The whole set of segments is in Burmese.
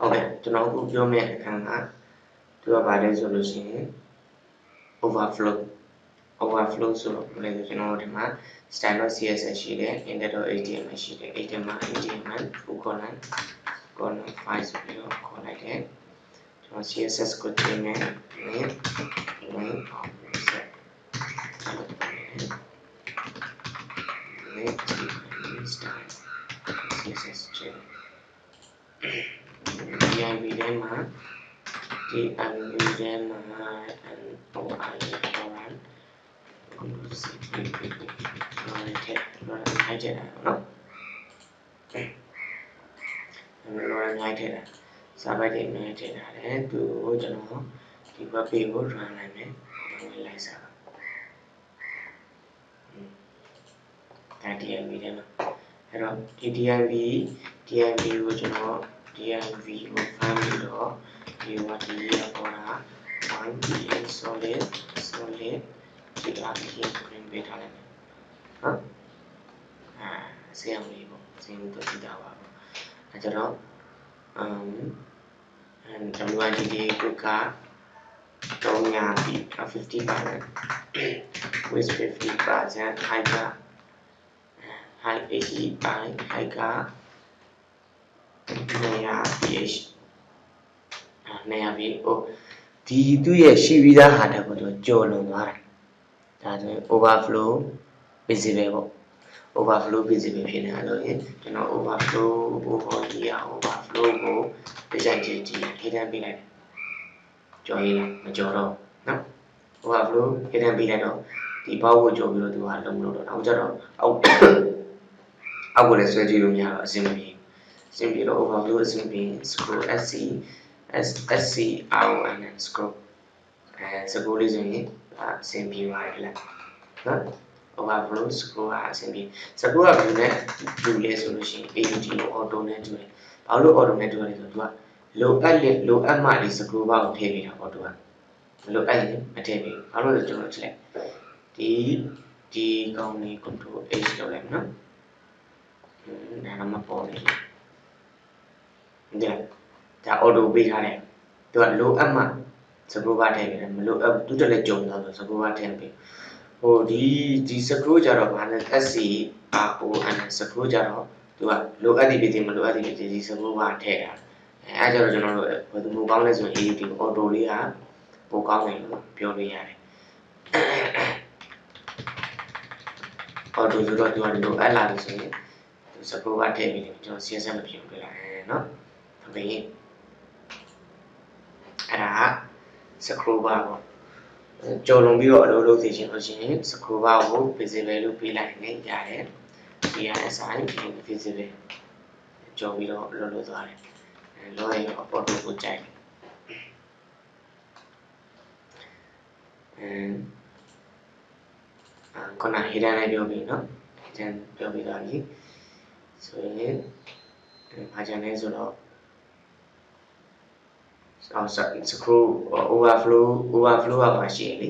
Okay ကျွန်တော်အခုပြောမယ့်အခန်းကသူကဘာလဲဆိုလို့ရှိရင် overflow ဆိုတော့ဘယ်လိုလဲဆိုကျွန်တော်တို့ဒီမှာ style.css ရှိတယ် index.html ရှိတယ် html full colon 5ဆိုပြီးတော့ခေါ်လိုက်တယ်ကျွန်တော် css ကိုတင်မယ် main object style css တင်div ထဲမှာဒီအန်ယူထဲမှာ OI ရိုက်ထည့်တာနော်ရိုက်ထည့်တာစာပိုက်တွေရိုက်ထည့်တာလေသူကိုကျွန်တော်ဒီ web page ကို run နိုင်မယ်ဝင်လိုက်စားဒါ div ထဲမှာအဲ့တော့ဒီ div ကိုကျွန်တော် div ကို find ပြီးတော့ဒီဝတ်ဒီရပေါ်တာ 1 solid ဒီအပြင်ပြင်ပေးထားလိုက်မယ်ဟုတ်ဆေးအောင်လေးပေါ့ဆေးလို့တော့ကြည့်တာပါပေါ့အဲကြတော့WIDD က300ပြီ50% with 50% height က height 80 by height က200 ph 200 ph ဒီသူ့ရဲ့ရှိပြီးသားဟာတက်ကိုတော့ကျော်လွန်သွားတယ်ဒါဆိုရင် overflow visible ပေါ့ overflow visible ဖြစ်နေတာလို့ရင်ကျွန်တော် overflow ကိုdisagree ကြည့် hidden ပေးလိုက်တယ်ကျော်ရည်လားမကျော်တော့နော် overflow hidden ပေးလိုက်တော့ဒီဘောက်ကိုကျော်ပြီးတော့သူကလုံးမလို့တော့နောက်ကျတော့အောက်ကိုလည်းဆွဲကြည့်လို့မရတော့အဆင်မပြေတော့ overflow အဆင်ပြေ scroll sc ron scroll စကူလေးဆိုရင်အဆင်ပြေပါတယ်လားနော် overflow scroll အဆင်ပြေscroll ကဘယ်လိုလဲတူလဲဆိုလို့ရှိရင် AUT လို့ auto နဲ့တူတယ်ဘာလို့ auto နဲ့တူလဲဆိုတော့သူကလိုအပ်မှဒီ scroll bar ကိုထည့်ပေးတာပေါ့သူကမလိုအပ်ရင်မထည့်ပေးဘူးဘာလို့လဲကျွန်တော်ကြည့်လိုက်ဒီကောင်းလေး control h လုပ်လိုက်နော်ဒါမှမပေါ်နေဒါ auto ပေးထားတယ်သူကလိုအပ်မှscroll bar ထည့်ပေးတယ်မလိုအပ်သူတလည်းကြုံတော့ဆိုscroll bar ထည့်ပေးဟိုဒီ scroll ကြတော့ဘာလဲ sc ron scroll ကြတော့သူကလိုအပ်သည်ဖြစ်စေမလိုအပ်သည်ဖြစ်စေဒီ scroll bar ထည့်တာအဲကြတော့ကျွန်တော်တို့ဘယ်သူမို့ကောင်းလဲဆိုရင် AUT auto လေးကပိုကောင်းတယ်လို့ပြောလို့ရတယ် auto ဆိုတော့သူကလိုအပ်လာလို့ဆိုရင်scroll bar ထည့်ပြီးကျွန်တော် CSS မပြင်ပြလိုက်เนาะဟုတ်ပြီအဲ့ဒါ scroll bar ပေါ့ကြော်လွန်ပြီးတော့အလုပ်လုပ်သိချင်လို့ရှိရင် scroll bar ကို visible လို့ပေးလိုက်နေရတယ် VSI visible ကြော်ပြီးတော့အလုပ်လုပ်သွားတယ်လောရင် auto ကိုကြိုက်ခုန hidden လေးပြောပြီးเนาะ hidden ပြောပြီးတော့ဒီဆိုရင်ဘာကြမ်းလဲဆိုတော့ scroll overflow ကပါရှိလေ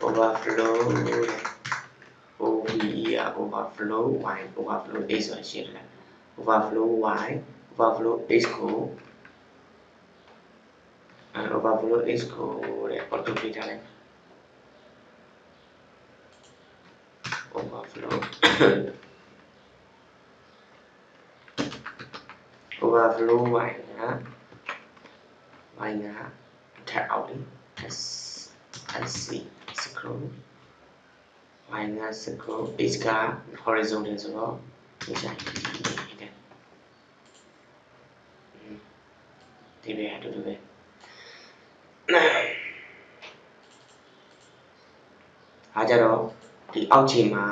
overflow overflow y overflow x ဆိုရှိတယ် overflow y overflow x ကို overflow x ကိုတဲ့ auto ပေးထားလိုက် overflow y ကထပ်အောက်လေ sc scroll y က scroll x က horizontal ဆိုတော့ဒီဆိုင်တယ်ဒီပဲအတူတူပဲအားကြတော့ဒီအောက်ခြေမှာ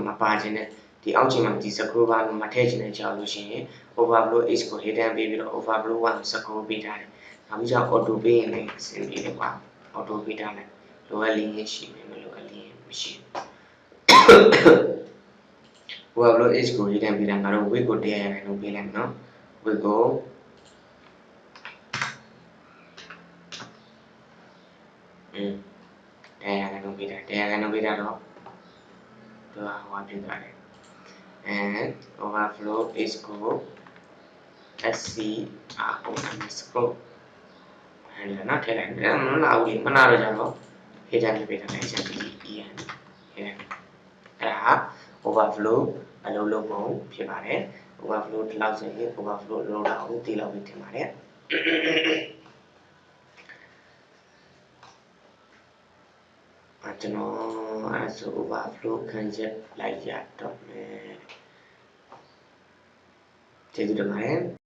မပါခြင်းနဲ့ဒီအောက်ခြေမှာဒီ scroll bar မထည့်ခြင်းနဲ့ကြောက်လို့ရှိရင် overflow x ကို hidden ပေးပြီးတော့ overflow 1 ကို scroll ပေးထားတယ်နောက်ပြီးတော့ auto ပေးရင်လည်းအဆင်ပြေတယ်ကွာ auto ပေးထားတယ်လိုအပ်လင်းရှိမယ်မလိုအပ်လင်းမရှိဘူး overflow x ကို hidden ပေးတာငါတို့ width ကို100% ပေးလိုက်မယ်နော် width ကို100% ပေးတာ100% ပေးတာတော့သူကဟိုဖြစ်သွားတယ်and overflow x ကို scroll အဲ့ဒါနော်ထည့်လိုက်တယ်မနာဘူးလေမနာတော့ကြတော့ header နဲ့ပေးထားလိုက် HTTPS header အဲ့ဒါ overflow အလုံးလုံးပုံဖြစ်ပါတယ် overflow ဒီလောက်ဆိုရင် overflow လုံးလောက်ကိုသိလောက်ပြီးထင်ပါတယ်ကျွန်တော်အဲ့ဆို overflow ခံချက်လိုက်ရတော့မယ်ကျေးဇူးတင်ပါတယ်